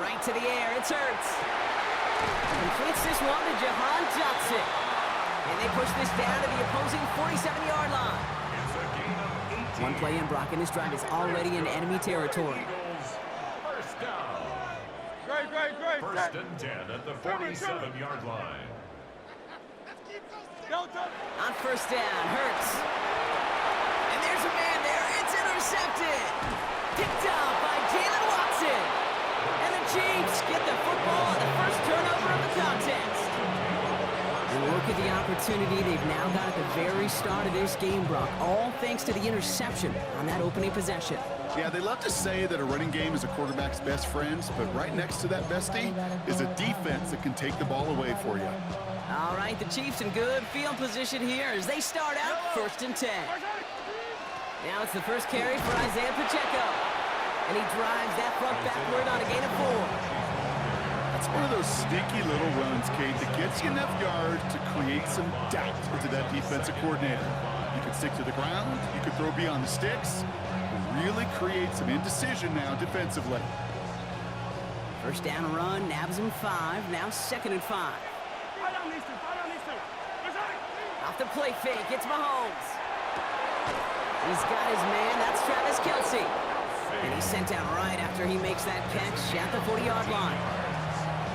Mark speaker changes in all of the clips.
Speaker 1: Right to the air, it's Hurts. Completes this one to Jahan Johnson. And they push this down to the opposing 47-yard line. One play in, Brock, and this drive is already in enemy territory.
Speaker 2: First down. First and 10 at the 47-yard line.
Speaker 1: On first down, Hurts. And there's a man there. It's intercepted. Picked up by Jalen Watson. And the Chiefs get the football on the first turnover of the contest. And look at the opportunity they've now got at the very start of this game, Brock. All thanks to the interception on that opening possession.
Speaker 3: Yeah, they love to say that a running game is a quarterback's best friend, but right next to that bestie is a defense that can take the ball away for you.
Speaker 1: All right, the Chiefs in good field position here as they start out first and 10. Now it's the first carry for Isaiah Pacheco. And he drives that front backward on a gain of 4.
Speaker 3: That's one of those sneaky little runs, Kate, that gets you enough yards to create some doubt into that defensive coordinator. You could stick to the ground, you could throw beyond the sticks, and really create some indecision now defensively.
Speaker 1: First down run, nabs him 5, now second and 5. Off the play fake, it's Mahomes. He's got his man, that's Travis Kelce. And he's sent down right after he makes that catch at the 40-yard line.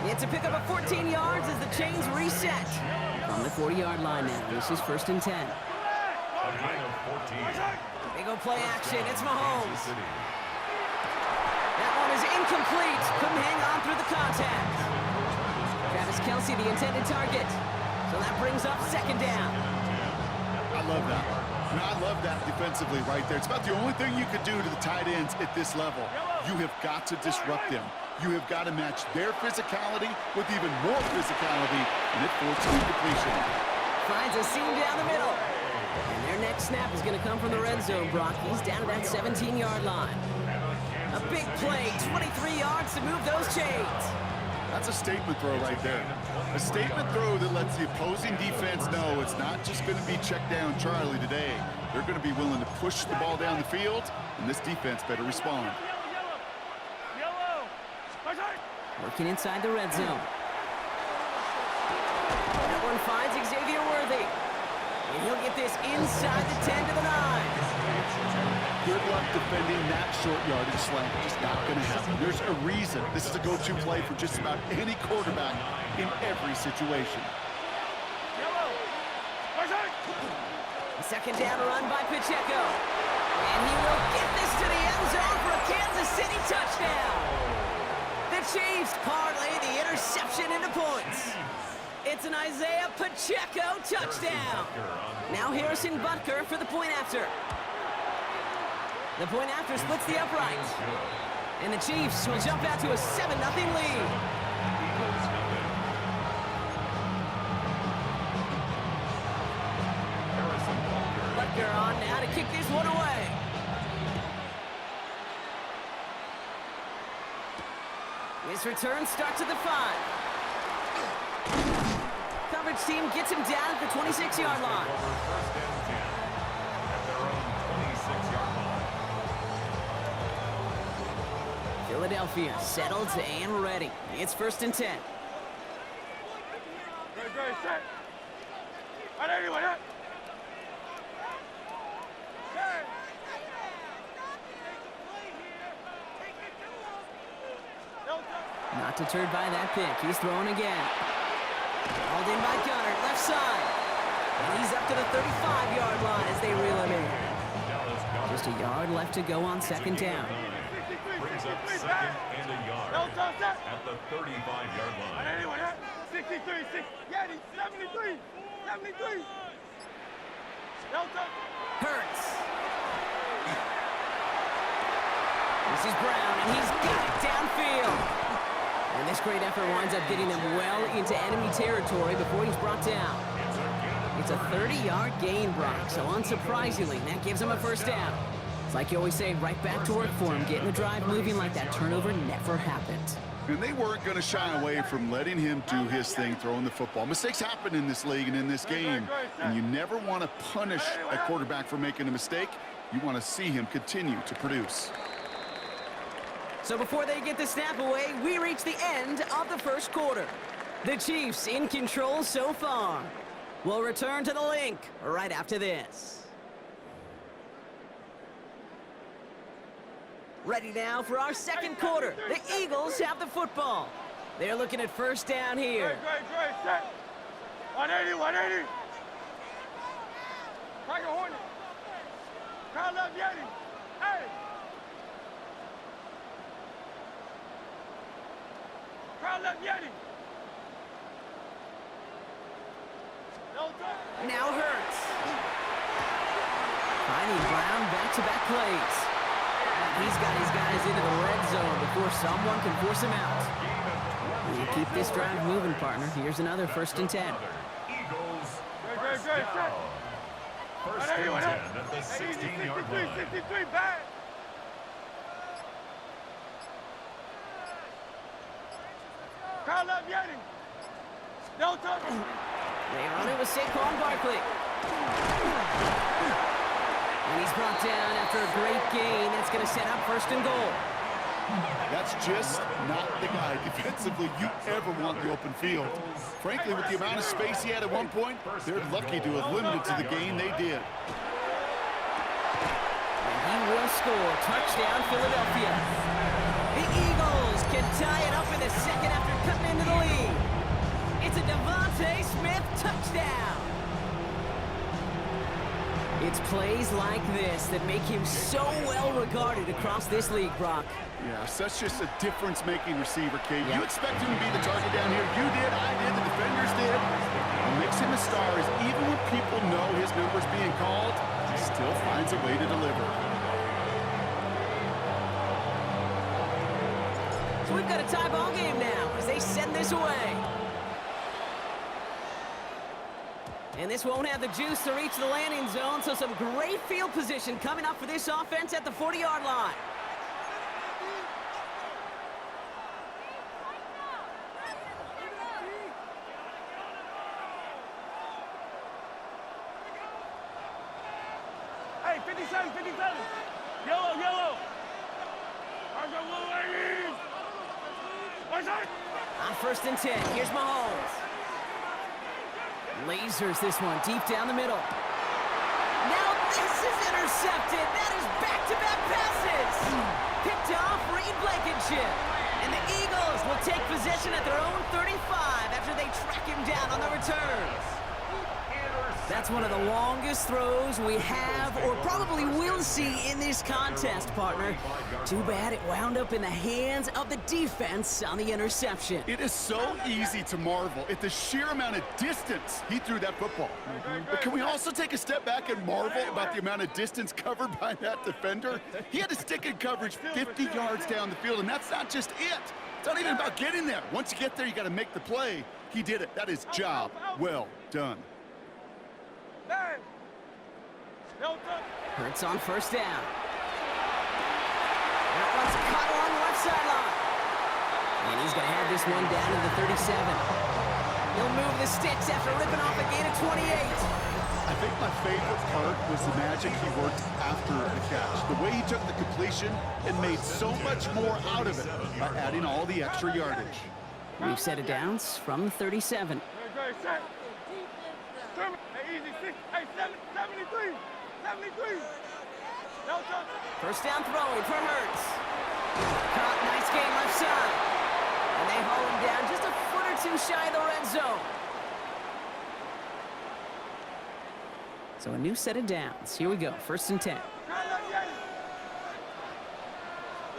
Speaker 1: It's a pickup of 14 yards as the chains reset. From the 40-yard line now, this is first and 10. Big old play action, it's Mahomes. That one is incomplete, couldn't hang on through the contact. Travis Kelce, the intended target. So that brings up second down.
Speaker 3: I love that. I love that defensively right there. It's about the only thing you could do to the tight ends at this level. You have got to disrupt them. You have got to match their physicality with even more physicality, and it forces completion.
Speaker 1: Finds a seam down the middle. And their next snap is going to come from the red zone, Brock. He's down to that 17-yard line. A big play, 23 yards to move those chains.
Speaker 3: That's a statement throw right there. A statement throw that lets the opposing defense know it's not just going to be check down Charlie today. They're going to be willing to push the ball down the field, and this defense better respond.
Speaker 1: Working inside the red zone. That one finds Xavier Worthy. And he'll get this inside the 10 to the 9.
Speaker 3: Good luck defending that short yardage slant. Just not going to happen. There's a reason this is a go-to play for just about any quarterback in every situation.
Speaker 1: The second down run by Pacheco. And he will get this to the end zone for a Kansas City touchdown. The Chiefs parlay the interception into points. It's an Isaiah Pacheco touchdown. Now Harrison Butker for the point after. The point after splits the upright. And the Chiefs will jump out to a 7-0 lead. Butker on now to kick this one away. His return starts at the 5. Coverage team gets him down at the 26-yard line. Philadelphia settled and ready. It's first and 10. Not deterred by that pick. He's throwing again. Hauled in by Gunner, left side. And he's up to the 35-yard line as they reel him in. Just a yard left to go on second down.
Speaker 2: Brings up second and a yard at the 35-yard line.
Speaker 4: 63, 73.
Speaker 1: Hurts. This is Brown, and he's got it downfield. And this great effort winds up getting them well into enemy territory before he's brought down. It's a 30-yard gain, Brock, so unsurprisingly, that gives him a first down. It's like you always say, right back to work for him, getting the drive moving like that turnover never happened.
Speaker 3: And they weren't going to shy away from letting him do his thing, throwing the football. Mistakes happen in this league and in this game, and you never want to punish a quarterback for making a mistake. You want to see him continue to produce.
Speaker 1: So before they get the snap away, we reach the end of the first quarter. The Chiefs in control so far. We'll return to the link right after this. Ready now for our second quarter. The Eagles have the football. They're looking at first down here.
Speaker 4: Great, set. 180. Tiger Hornet. Crowd left Yeti. Hey. Crowd left Yeti.
Speaker 1: Now Hurts. Finding Brown back-to-back plays. He's got his guys into the red zone before someone can force him out. We keep this drive moving, partner. Here's another 1st and 10.
Speaker 2: Eagles.
Speaker 4: Great,
Speaker 2: First and 10 at the 16-yard line.
Speaker 4: 63, back. Crowd left Yeti. No touch.
Speaker 1: They run it with Saquon Barkley. And he's brought down after a great gain. That's going to set up 1st and goal.
Speaker 3: That's just not the guy defensively you ever want the open field. Frankly, with the amount of space he had at one point, they're lucky to have limited to the gain they did.
Speaker 1: And he will score. Touchdown, Philadelphia. The Eagles can tie it up in the second after cutting into the lead. It's a Devontae Smith touchdown. It's plays like this that make him so well regarded across this league, Brock.
Speaker 3: Yeah, such just a difference-making receiver, Kate. You expect him to be the target down here. You did, I did, the defenders did. What makes him a star is even when people know his number's being called, he still finds a way to deliver.
Speaker 1: So we've got a tie ball game now as they send this away. And this won't have the juice to reach the landing zone, so some great field position coming up for this offense at the 40-yard line.
Speaker 4: Hey, 57. Yellow.
Speaker 1: On 1st and 10, here's Mahomes. Lasers this one deep down the middle. Now this is intercepted. That is back-to-back passes. Picked off Reed Blankenship. And the Eagles will take possession at their own 35 after they track him down on the return. That's one of the longest throws we have or probably will see in this contest, partner. Too bad it wound up in the hands of the defense on the interception.
Speaker 3: It is so easy to marvel at the sheer amount of distance he threw that football. But can we also take a step back and marvel about the amount of distance covered by that defender? He had to stick in coverage 50 yards down the field, and that's not just it. It's not even about getting there. Once you get there, you got to make the play. He did it. That is job well done.
Speaker 1: Hurts on 1st down. That one's caught along the left sideline. And he's going to have this one down to the 37. He'll move the sticks after ripping off a gain of 28.
Speaker 3: I think my favorite part was the magic he worked after the catch. The way he took the completion and made so much more out of it by adding all the extra yardage.
Speaker 1: We've set it downs from 37.
Speaker 4: Great, set. Easy, 73. No touch.
Speaker 1: 1st down throwing for Hurts. Caught, nice game left side. And they haul him down just a foot or two shy of the red zone. So a new set of downs. Here we go, 1st and 10.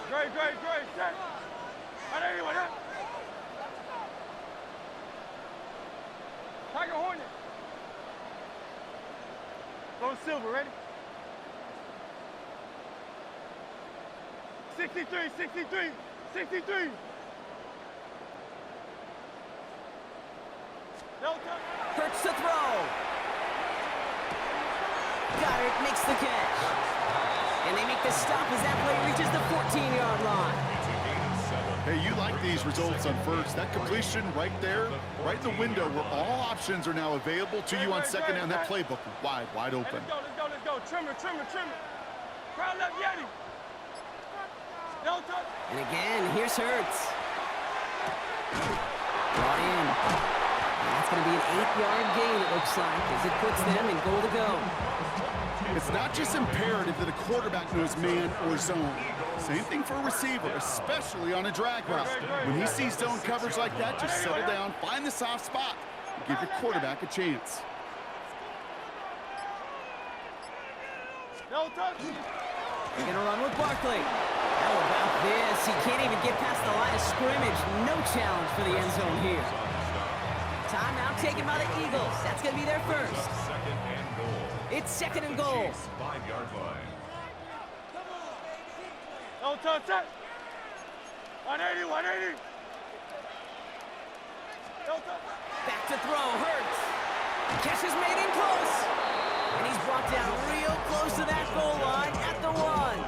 Speaker 4: Great, set. Tiger Hornet. Go Silver, ready? 63. No touch.
Speaker 1: Hurts to throw. Goddard makes the catch. And they make the stop as that play reaches the 14-yard line.
Speaker 3: Hey, you like these results on 1st. That completion right there, right in the window where all options are now available to you on 2nd down. That playbook wide open.
Speaker 4: Let's go. Trimmer. Crowd left Yeti. No touch.
Speaker 1: And again, here's Hurts. Brought in. And that's going to be an 8-yard gain, it looks like, as it puts them in goal to go.
Speaker 3: It's not just imperative that a quarterback knows man or zone. Same thing for a receiver, especially on a drag route. When he sees zone coverage like that, just settle down, find the soft spot, and give your quarterback a chance.
Speaker 4: No touch.
Speaker 1: They're going to run with Barkley. How about this? He can't even get past the line of scrimmage. No challenge for the end zone here. Timeout taken by the Eagles. That's going to be their first.
Speaker 2: Second and goal.
Speaker 1: It's second and goal.
Speaker 2: Chiefs 5-yard line.
Speaker 4: No touch. 180, 180. No touch.
Speaker 1: Back to throw. Hurts. Catch is made in close. And he's brought down real close to that goal line at the 1.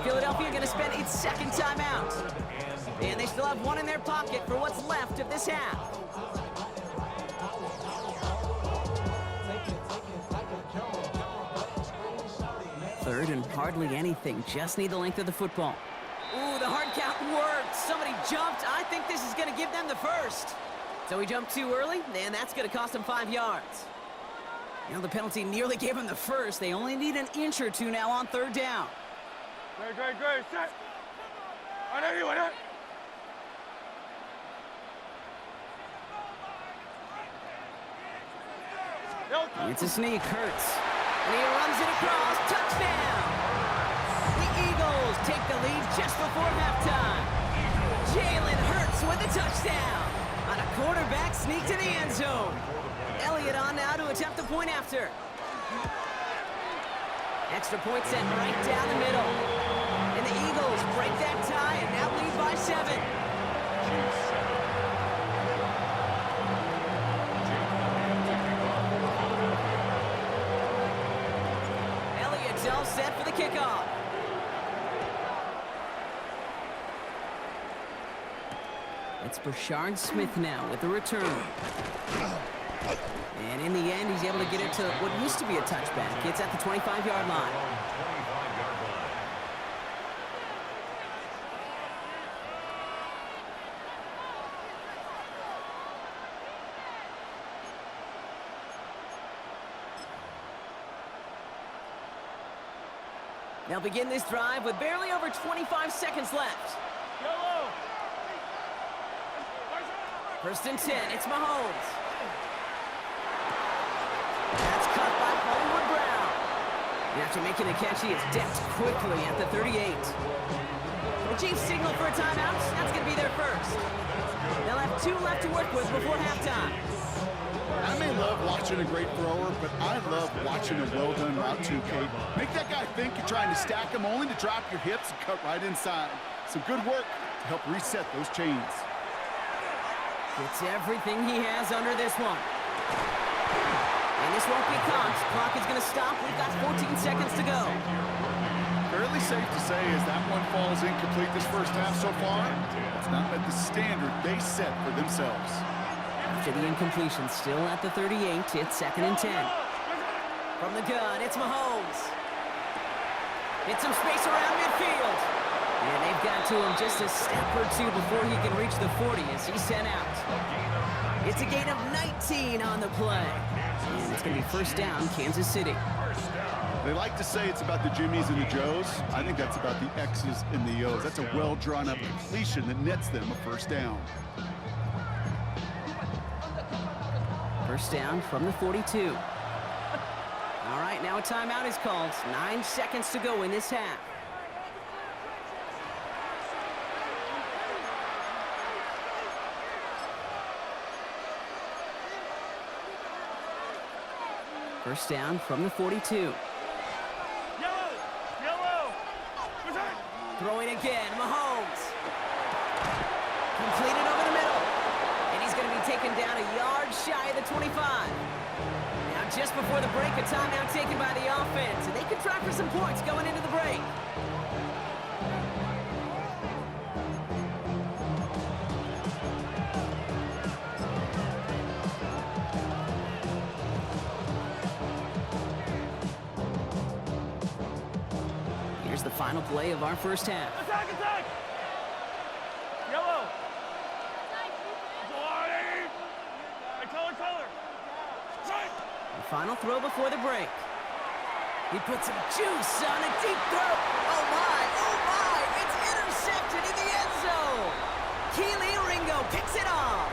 Speaker 1: Philadelphia going to spend its second timeout. And they still have one in their pocket for what's left of this half. Third and hardly anything. Just need the length of the football. Ooh, the hard count worked. Somebody jumped. I think this is going to give them the first. So he jumped too early, and that's going to cost him 5 yards. You know, the penalty nearly gave him the first. They only need an inch or two now on third down.
Speaker 4: Great. Set. 180, 180. No touch.
Speaker 1: It's a sneak, Hurts. And he runs it across. Touchdown! The Eagles take the lead just before halftime. Jalen Hurts with the touchdown on a quarterback sneak to the end zone. Elliott on now to attempt the point after. Extra point sent right down the middle. And the Eagles break that tie and now lead by 7. Elliott's all set for the kickoff. It's Brashard Smith now with the return. And in the end, he's able to get it to what used to be a touchback. It's at the 25-yard line. They'll begin this drive with barely over 25 seconds left.
Speaker 4: Yellow.
Speaker 1: First and 10, it's Mahomes. That's caught by Hollywood Brown. And after making the catch, he is decked quickly at the 38. The Chiefs signal for a timeout. That's going to be their first. They'll have 2 left to work with before halftime.
Speaker 3: I may love watching a great thrower, but I love watching a well-done route too, Kate. Make that guy think you're trying to stack him only to drop your hips and cut right inside. Some good work to help reset those chains.
Speaker 1: It's everything he has under this one. And this won't be caught. Clock is going to stop. We've got 14 seconds to go.
Speaker 3: Fairly safe to say as that one falls incomplete this first half so far, it's not met the standard they set for themselves.
Speaker 1: After the incompletion, still at the 38, it's second and 10. From the gun, it's Mahomes. Hits some space around midfield. And they've got to him just a step or two before he can reach the 40 as he's sent out. It's a gain of 19 on the play. And it's going to be first down, Kansas City.
Speaker 3: They like to say it's about the Jimmies and the Joes. I think that's about the X's and the O's. That's a well-drawn-up completion that nets them a first down.
Speaker 1: First down from the 42. All right, now a timeout is called. 9 seconds to go in this half. First down from the 42.
Speaker 4: Yellow.
Speaker 1: Throwing again, Mahomes. Completed over the middle. And he's going to be taken down a yard shy of the 25. Now just before the break, a timeout taken by the offense. And they could try for some points going into the break. final play of our first half.
Speaker 4: Attack, attack! Yellow! Gelati! Hey, color! Right!
Speaker 1: The final throw before the break. He puts some juice on a deep throw. Oh my! It's intercepted in the end zone. Keely Ringo picks it off.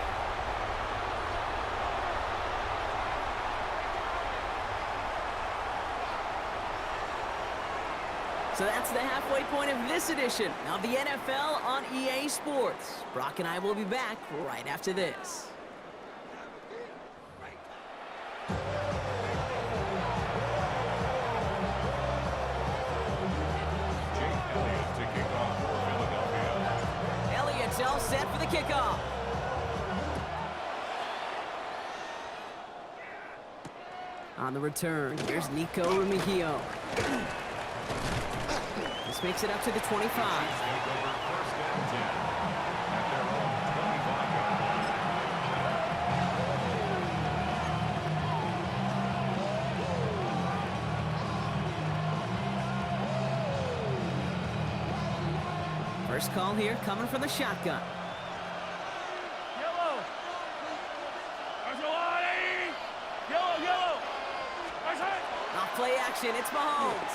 Speaker 1: So that's the halfway point of this edition of the NFL on EA Sports. Brock and I will be back right after this.
Speaker 2: Jake Elliott to kick off for Philadelphia.
Speaker 1: Elliott's all set for the kickoff. On the return, here's Nico Remigio. This makes it up to the 25.
Speaker 2: Take over first and 10 at their own 25-yard line.
Speaker 1: First call here coming from the shotgun.
Speaker 4: Yellow! Gelati! Yellow! Right side!
Speaker 1: Off play action, it's Mahomes.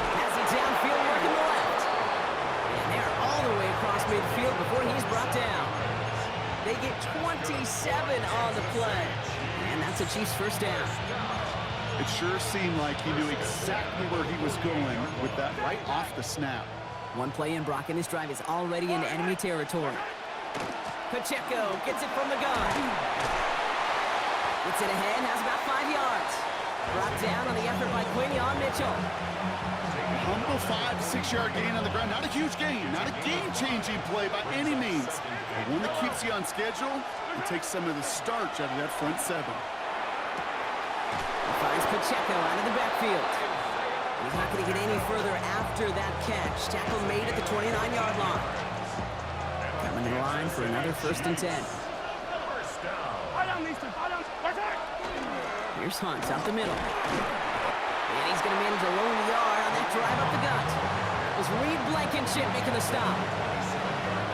Speaker 1: Has it downfield working the left. And they're all the way across midfield before he's brought down. They get 27 on the play. And that's a Chiefs first down.
Speaker 3: It sure seemed like he knew exactly where he was going with that right off the snap.
Speaker 1: One play in, Brock, and this drive is already into enemy territory. Pacheco gets it from the gun. Gets it ahead, has about 5 yards. Brought down on the effort by Quinion Mitchell.
Speaker 3: Humble 5 to 6 yard gain on the ground. Not a huge gain, not a game-changing play by any means. But one that keeps you on schedule and takes some of the starch out of that front seven.
Speaker 1: He finds Pacheco out of the backfield. He's not going to get any further after that catch. Tackle made at the 29-yard line. Coming to the line for another first and 10.
Speaker 2: First down.
Speaker 4: Right on these two, right on! Right side!
Speaker 1: Here's Hunt out the middle. And he's going to manage a lone yard on that drive up the gut. That was Reed Blankenship making the stop.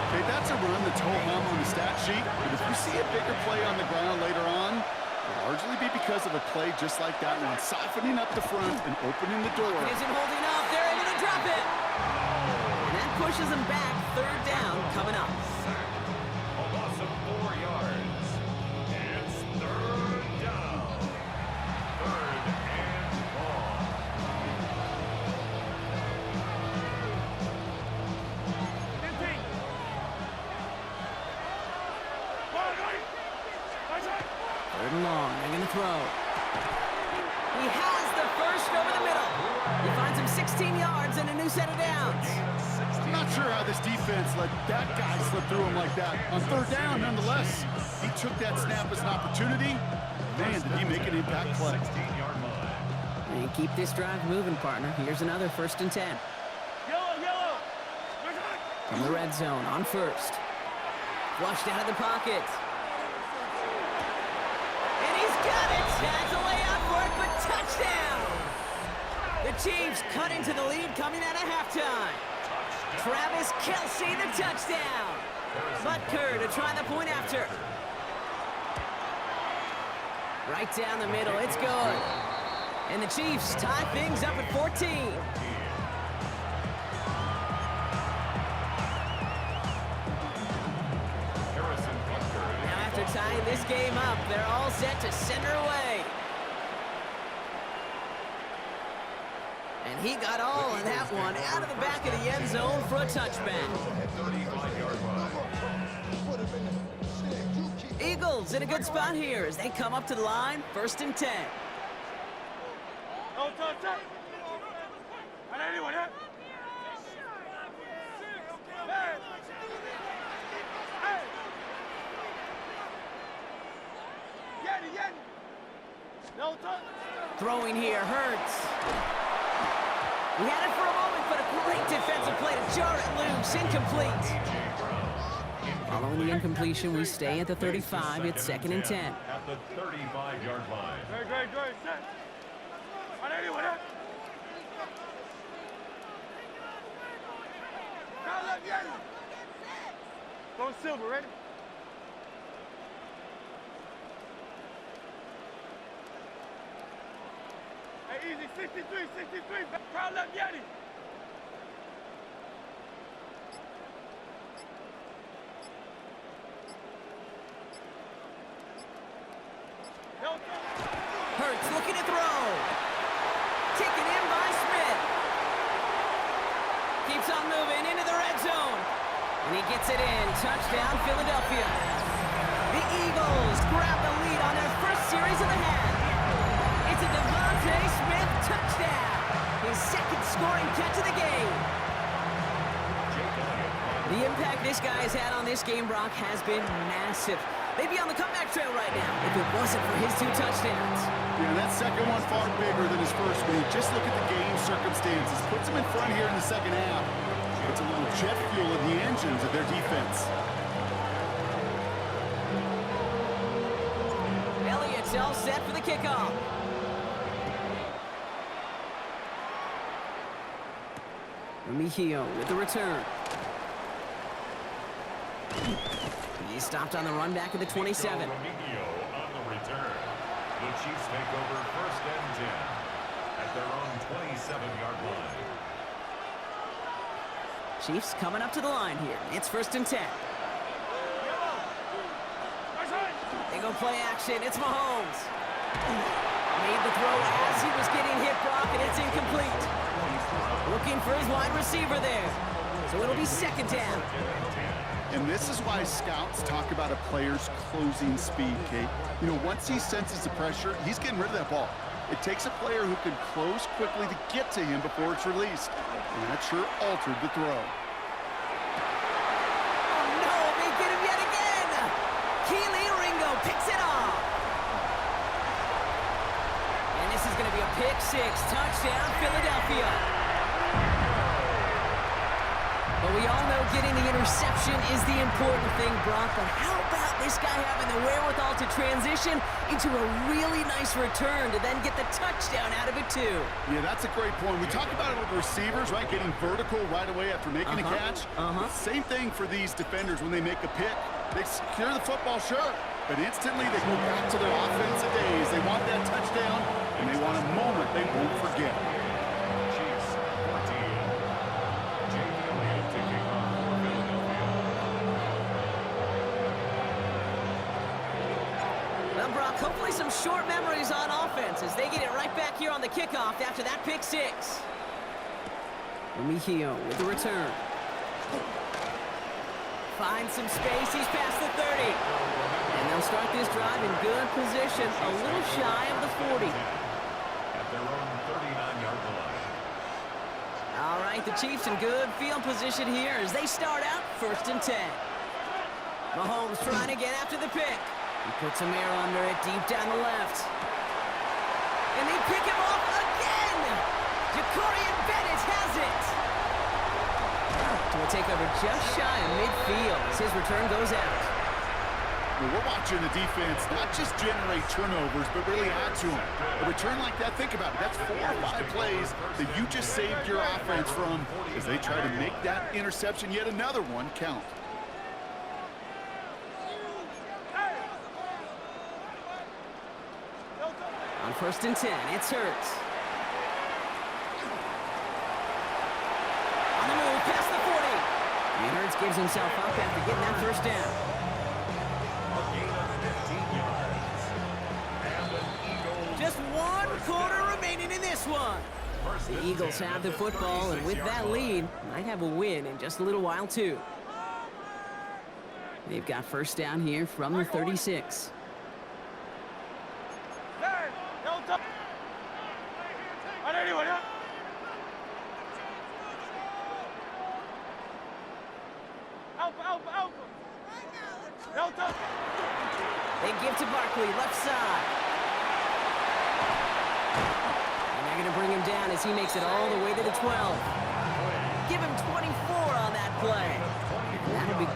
Speaker 3: Okay, that's a run that's ho-hum on the stat sheet, but if you see a bigger play on the ground later on, it'll largely be because of a play just like that one, softening up the front and opening the door.
Speaker 1: It isn't holding up. They're able to drop it. And that pushes them back. Third down coming up.
Speaker 2: A loss of 4 yards. It's third down. Third and long.
Speaker 1: Third and long. They're going to throw. He has the first over the middle. He finds him 16 yards and a new set of downs.
Speaker 3: I'm not sure how this defense let that guy slip through him like that. On third down, nonetheless, he took that snap as an opportunity. Man, did he make an impact play.
Speaker 2: 16-yard line.
Speaker 1: And keep this drive moving, partner. Here's another first and 10.
Speaker 4: Yellow!
Speaker 1: From the red zone on first. Flushed out of the pocket. And he's got it. Has a layout for it, but touchdown. The Chiefs cut into the lead coming out of halftime. Travis Kelce, the touchdown. Butker to try the point after. Right down the middle, it's good. And the Chiefs tie things up at 14.
Speaker 2: Harrison Butker.
Speaker 1: Now after tying this game up, they're all set to send her away. And he got all of that one out of the back of the end zone for a touchback.
Speaker 2: 35-yard line.
Speaker 1: Eagles in a good spot here as they come up to the line, first and 10.
Speaker 4: No touch that! And anyone, yeah? Hey! Hey! Yeti! No touch!
Speaker 1: Throwing here hurts. We had it for a moment, but a great defensive play to jar it loose, incomplete. Following the incompletion, we stay at the 35. It's second and 10.
Speaker 2: At the 35-yard line.
Speaker 4: Great, set! And anyone, yeah? Yeti. Go Silver, ready? Hey, easy, 63. Crowd left Yeti.
Speaker 1: Hurts looking to throw. Taken in by Smith. Keeps on moving into the red zone. And he gets it in. Touchdown, Philadelphia. The Eagles grab the lead on their first series of the half. It's a Devontae Smith touchdown. His second scoring catch of the game. The impact this guy has had on this game, Brock, has been massive. They'd be on the comeback trail right now if it wasn't for his 2 touchdowns.
Speaker 3: Yeah, that second one far bigger than his first one. Just look at the game circumstances. Puts him in front here in the second half. Puts a little jet fuel in the engines of their defense.
Speaker 1: Elliott's all set for the kickoff. Remigio with the return. He stopped on the run back at the 27.
Speaker 2: Remigio on the return. The Chiefs take over 1st and 10 at their own 27-yard line.
Speaker 1: Chiefs coming up to the line here. It's 1st and 10. They go play action. It's Mahomes. Made the throw as he was getting hit, Brock, and it's incomplete. Looking for his wide receiver there. So it'll be 2nd down.
Speaker 3: And this is why scouts talk about a player's closing speed, Kate. You know, once he senses the pressure, he's getting rid of that ball. It takes a player who can close quickly to get to him before it's released. And that sure altered the throw.
Speaker 1: Oh, no, they get him yet again. Keely Ringo picks it off. And this is going to be a pick 6. Touchdown, Philadelphia. But we all know getting the interception is the important thing, Brock. But how about this guy having the wherewithal to transition into a really nice return to then get the touchdown out of it, too?
Speaker 3: Yeah, that's a great point. We talk about it with receivers, right? Getting vertical right away after making a catch. Same thing for these defenders when they make a pick. They secure the football, sure. But instantly they go back to their offensive days. They want that touchdown, and they want a moment they won't forget.
Speaker 2: Chiefs 14. Jake Elliott taking off for Philadelphia.
Speaker 1: Well, Brock, hopefully some short memories on offense as they get it right back here on the kickoff after that pick 6. Remigio with the return. Finds some space. He's past the 30. And they'll start this drive in good position, a little shy of the 40.
Speaker 2: At their own 39-yard line.
Speaker 1: All right, the Chiefs in good field position here as they start out 1st and 10. Mahomes trying to get after the pick. He puts some air under it deep down the left. And they pick him off again. Jacorian Bennett has it. Will take over just shy of midfield as his return goes out.
Speaker 3: Well, we're watching the defense not just generate turnovers, but really add to them. A return like that, think about it. That's 4 or 5 plays that you just saved your offense from as they try to make that interception, yet another one, count.
Speaker 1: On 1st and 10, it's Hurts. On the move, past the 40. And Hurts gives himself up after getting that 1st down.
Speaker 2: A gain of 15 yards. And the Eagles.
Speaker 1: Just 1 quarter remaining in this one. The Eagles have the football, and with that lead, might have a win in just a little while, too. They've got 1st down here from the 36. They give to Barkley, left side. And they're going to bring him down as he makes it all the way to the 12. Give him 24 on that play. That'll be...